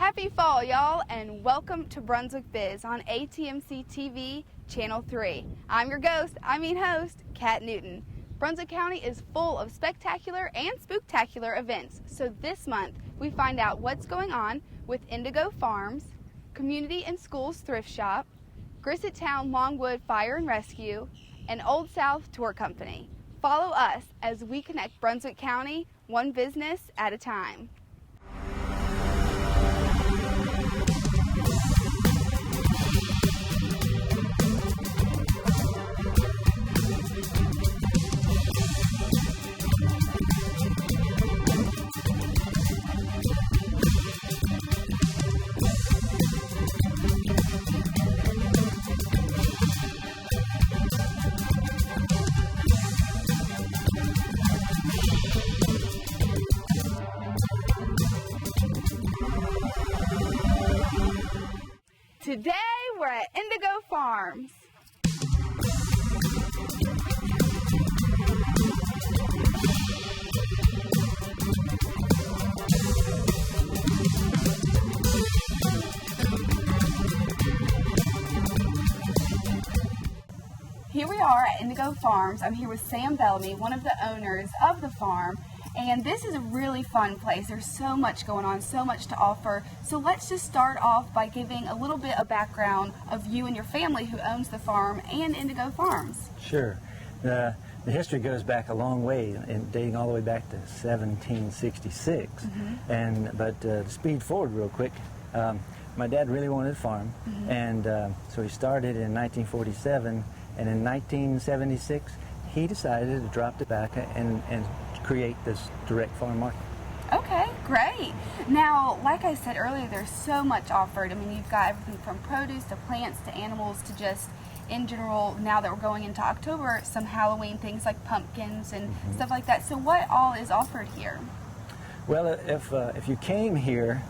Happy fall, y'all, and welcome to Brunswick Biz on ATMC TV, Channel 3. I'm your host, Kat Newton. Brunswick County is full of spectacular and spooktacular events, so this month we find out what's going on with Indigo Farms, Community and Schools Thrift Shop, Grisset Town Longwood Fire and Rescue, and Old South Tour Company. Follow us as we connect Brunswick County one business at a time. Today we're at Indigo Farms. Here we are at Indigo Farms. I'm here with Sam Bellamy, one of the owners of the farm. And this is a really fun place. There's so much going on, so much to offer. So let's just start off by giving a little bit of background of you and your family who owns the farm and Indigo Farms. Sure. The history goes back a long way, dating all the way back to 1766. But to speed forward real quick, my dad really wanted a farm, and so he started in 1947, and in 1976 he decided to drop it back and create this direct farm market. Okay, great. Now, like I said earlier, there's so much offered. I mean, you've got everything from produce to plants to animals to just, in general, now that we're going into October, some Halloween things like pumpkins and stuff like that. So what all is offered here? Well, if you came here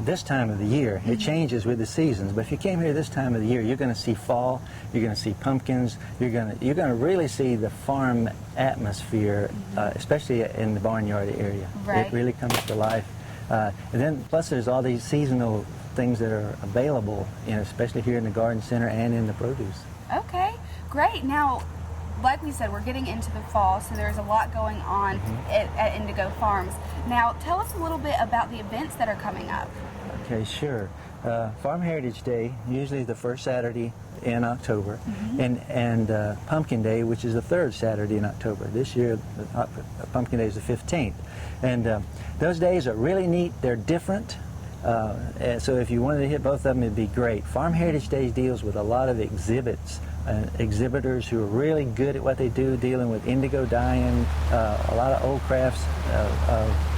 this time of the year, it changes with the seasons. But if you came here this time of the year, you're going to see fall. You're going to see pumpkins. You're going to really see the farm atmosphere, especially in the barnyard area. Right. It really comes to life. And then plus there's all these seasonal things that are available, especially here in the garden center and in the produce. Okay, great. Now, like we said, we're getting into the fall, so there's a lot going on at Indigo Farms. Now, tell us a little bit about the events that are coming up. Okay, sure. Farm Heritage Day, usually the first Saturday in October, and Pumpkin Day, which is the third Saturday in October. This year, Pumpkin Day is the 15th. And those days are really neat. They're different. So if you wanted to hit both of them, it'd be great. Farm Heritage Day deals with a lot of exhibits. Exhibitors who are really good at what they do, dealing with indigo dyeing, a lot of old crafts,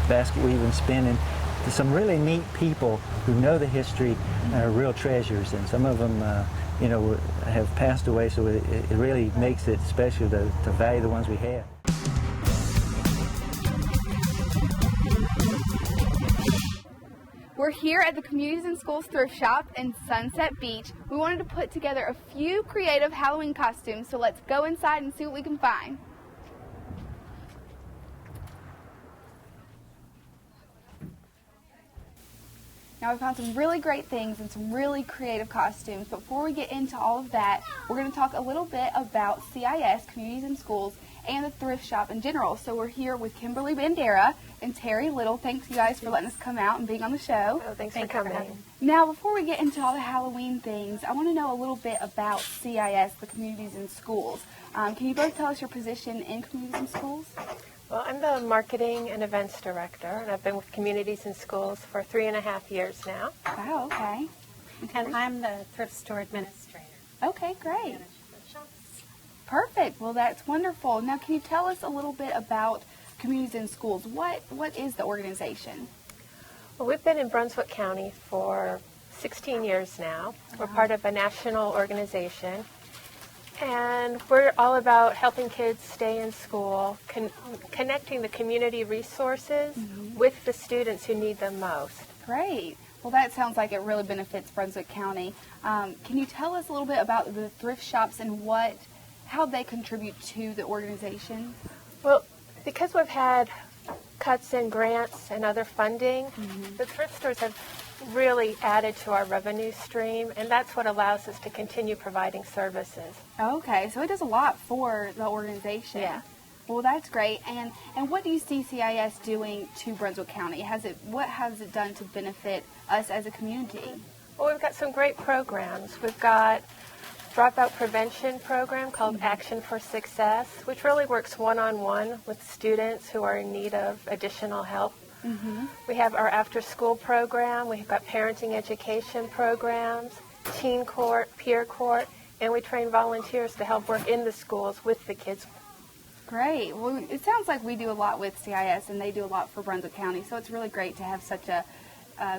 basket weaving, spinning. There's some really neat people who know the history and are real treasures, and some of them have passed away, so it really makes it special to value the ones we have. We're here at the Communities and Schools Thrift Shop in Sunset Beach. We wanted to put together a few creative Halloween costumes, so let's go inside and see what we can find. Now, we found some really great things and some really creative costumes. But before we get into all of that, we're going to talk a little bit about CIS, Communities and Schools, and the thrift shop in general. So we're here with Kimberly Bandera and Terry Little. Thanks, you guys, for letting us come out and being on the show. Oh, thanks for coming. Now, before we get into all the Halloween things, I want to know a little bit about CIS, the Communities and Schools. Can you both tell us your position in Communities and Schools? Well, I'm the Marketing and Events Director, and I've been with Communities and Schools for 3.5 years now. Wow, okay. And I'm the Thrift Store Administrator. Okay, great. Perfect. Well, that's wonderful. Now, can you tell us a little bit about Communities and Schools? What is the organization? Well, we've been in Brunswick County for 16 years now. We're part of a national organization, and we're all about helping kids stay in school, connecting the community resources with the students who need them most. Great. Well, that sounds like it really benefits Brunswick County. Can you tell us a little bit about the thrift shops and how they contribute to the organization? Well, because we've had cuts in grants and other funding, the thrift stores have really added to our revenue stream, and that's what allows us to continue providing services. Okay, so it does a lot for the organization. Yeah. Well, that's great. And what do you see CIS doing to Brunswick County? What has it done to benefit us as a community? Well, we've got some great programs. We've got dropout prevention program called Action for Success, which really works one-on-one with students who are in need of additional help. We have our after-school program. We've got parenting education programs, teen court, peer court, and we train volunteers to help work in the schools with the kids. Great. Well, it sounds like we do a lot with CIS, and they do a lot for Brunswick County, so it's really great to have such a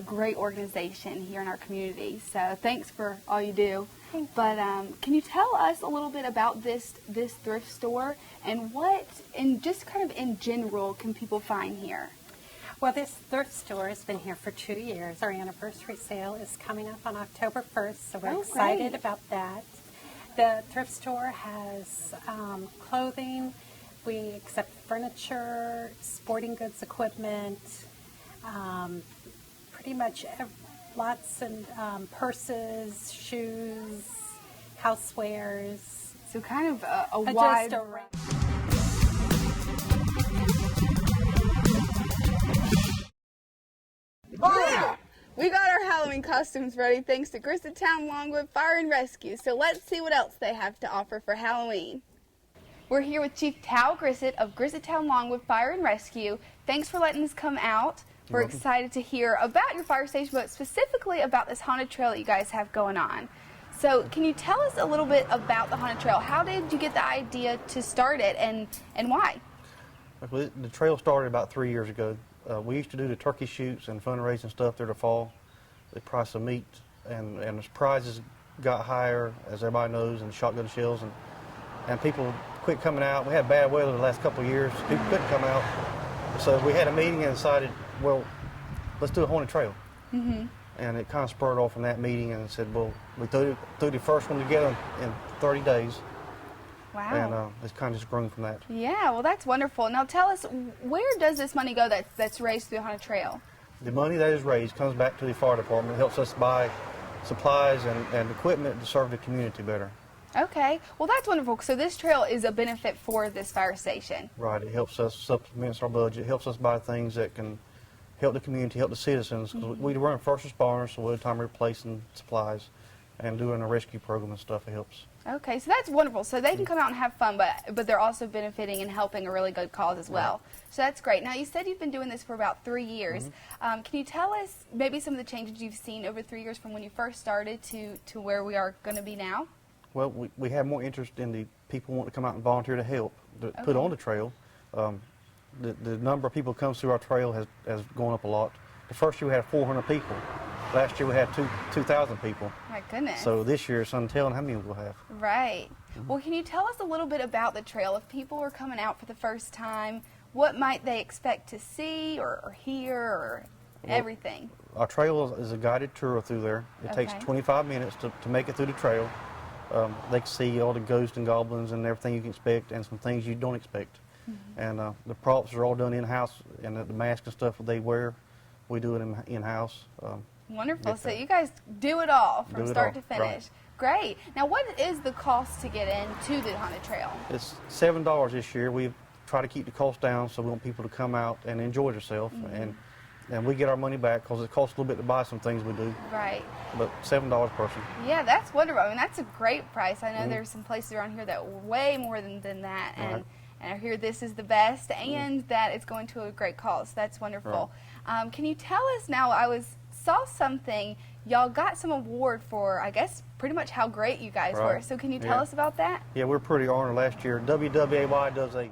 great organization here in our community. So thanks for all you do. But can you tell us a little bit about this thrift store, and what, and just kind of in general, can people find here? Well, this thrift store has been here for 2 years. Our anniversary sale is coming up on October 1st, so we're excited about that. The thrift store has clothing. We accept furniture, sporting goods equipment, pretty much lots of purses, shoes, housewares. So kind of a wide array. We got our Halloween costumes ready thanks to Grissettown Longwood Fire and Rescue. So let's see what else they have to offer for Halloween. We're here with Chief Tal Grissett of Grissettown Longwood Fire and Rescue. Thanks for letting us come out. We're excited to hear about your fire station, but specifically about this haunted trail that you guys have going on. So can you tell us a little bit about the haunted trail? How did you get the idea to start it, and why? The trail started about 3 years ago. We used to do the turkey shoots and fundraising stuff through the fall. The price of meat and the prizes got higher, as everybody knows, and shotgun shells, and people quit coming out. We had bad weather the last couple of years. People couldn't come out. So we had a meeting and decided, well, let's do a haunted trail. And it kind of spurred off from that meeting, and said, well, we threw the first one together in 30 days. Wow. And it's kind of just grown from that. Yeah, well, that's wonderful. Now tell us, where does this money go that's raised through the haunted trail? The money that is raised comes back to the fire department. It helps us buy supplies and equipment to serve the community better. Okay, well, that's wonderful. So this trail is a benefit for this fire station. Right, it helps us supplement our budget. It helps us buy things that can help the community, help the citizens. Because we run first responders, so we're time replacing supplies and doing a rescue program and stuff. It helps. Okay, so that's wonderful. So they can come out and have fun, but they're also benefiting and helping a really good cause as well. So that's great. Now, you said you've been doing this for about 3 years. Can you tell us maybe some of the changes you've seen over 3 years from when you first started to where we are going to be now? Well, we have more interest in the people wanting to come out and volunteer to help, put on the trail. The number of people who comes through our trail has gone up a lot. The first year we had 400 people. Last year we had 2,000 people. My goodness. So this year it's untelling how many we'll have. Right. Well, can you tell us a little bit about the trail? If people are coming out for the first time, what might they expect to see or hear or everything? Our trail is a guided tour through there. It takes 25 minutes to make it through the trail. They can see all the ghosts and goblins and everything you can expect, and some things you don't expect. And the props are all done in-house, and the masks and stuff that they wear, we do it in-house. Wonderful. So you guys do it all from start to finish. Right. Great. Now, what is the cost to get into the haunted trail? It's $7 this year. We try to keep the cost down, so we want people to come out and enjoy themselves. And we get our money back because it costs a little bit to buy some things we do. Right. But $7 per person. Yeah, that's wonderful. I mean, that's a great price. I know there's some places around here that are way more than that. And I hear this is the best and that it's going to a great cause. That's wonderful. Right. Can you tell us now, saw something, y'all got some award for, I guess, pretty much how great you guys were. So can you tell us about that? Yeah, we're pretty honored last year. WWAY does a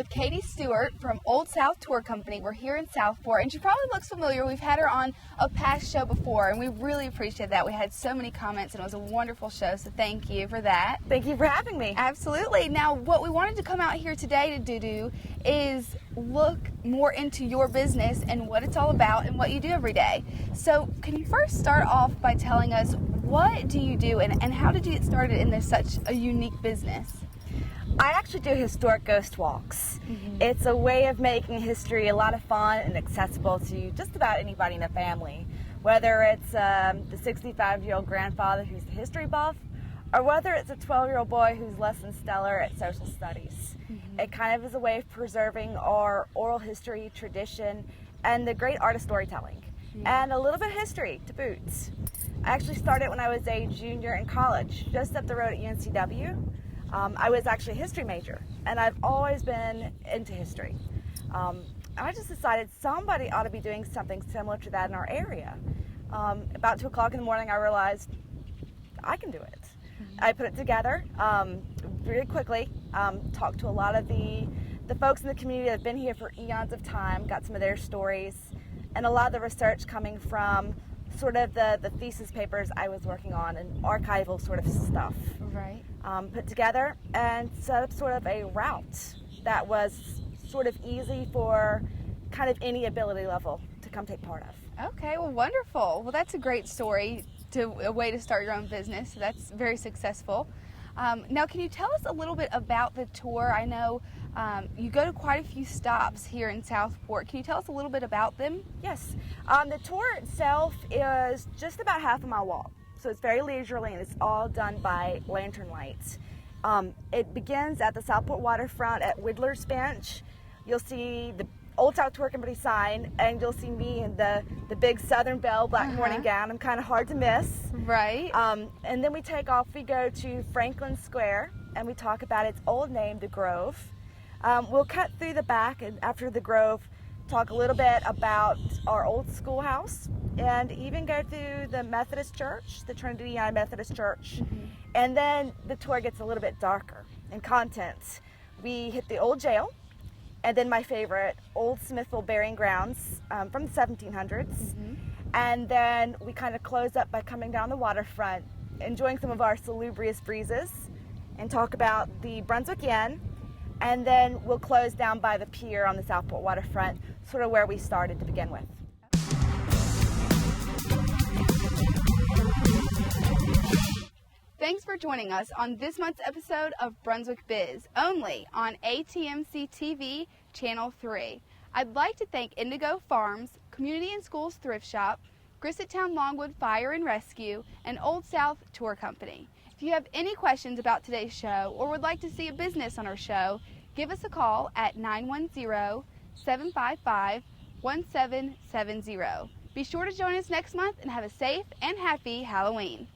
with Katie Stewart from Old South Tour Company. We're here in Southport, and she probably looks familiar. We've had her on a past show before, and we really appreciate that. We had so many comments, and it was a wonderful show, so thank you for that. Thank you for having me. Absolutely. Now, what we wanted to come out here today to do is look more into your business and what it's all about and what you do every day. So, can you first start off by telling us what do you do and how did you get started in this such a unique business? I actually do historic ghost walks. It's a way of making history a lot of fun and accessible to just about anybody in a family, whether it's the 65-year-old grandfather who's the history buff, or whether it's a 12-year-old boy who's less than stellar at social studies. It kind of is a way of preserving our oral history, tradition, and the great art of storytelling, and a little bit of history to boot. I actually started when I was a junior in college, just up the road at UNCW. I was actually a history major, and I've always been into history. I just decided somebody ought to be doing something similar to that in our area. About 2 o'clock in the morning, I realized I can do it. I put it together very quickly, talked to a lot of the folks in the community that have been here for eons of time, got some of their stories, and a lot of the research coming from sort of the thesis papers I was working on and archival sort of stuff. Right. Put together and set up sort of a route that was sort of easy for kind of any ability level to come take part of. Okay, well, wonderful. Well, that's a great story, a way to start your own business. So that's very successful. Now, can you tell us a little bit about the tour? I know you go to quite a few stops here in Southport. Can you tell us a little bit about them? Yes. The tour itself is just about half a mile walk. So it's very leisurely, and it's all done by lantern lights. It begins at the Southport waterfront at Whittler's Bench. You'll see the Old South Tour Company sign, and you'll see me in the big Southern Belle black morning gown. I'm kind of hard to miss. Right. And then we take off, we go to Franklin Square, and we talk about its old name, the Grove. We'll cut through the back, and after the Grove, talk a little bit about our old schoolhouse, and even go through the Methodist Church, the Trinity United Methodist Church. And then the tour gets a little bit darker in content. We hit the old jail, and then my favorite, Old Smithville Burying Grounds from the 1700s. And then we kind of close up by coming down the waterfront, enjoying some of our salubrious breezes, and talk about the Brunswick Inn. And then we'll close down by the pier on the Southport waterfront, sort of where we started to begin with. Thanks for joining us on this month's episode of Brunswick Biz, only on ATMC TV, Channel 3. I'd like to thank Indigo Farms, Community and Schools Thrift Shop, Grissettown Longwood Fire and Rescue, and Old South Tour Company. If you have any questions about today's show or would like to see a business on our show, give us a call at 910-755-1770. Be sure to join us next month and have a safe and happy Halloween.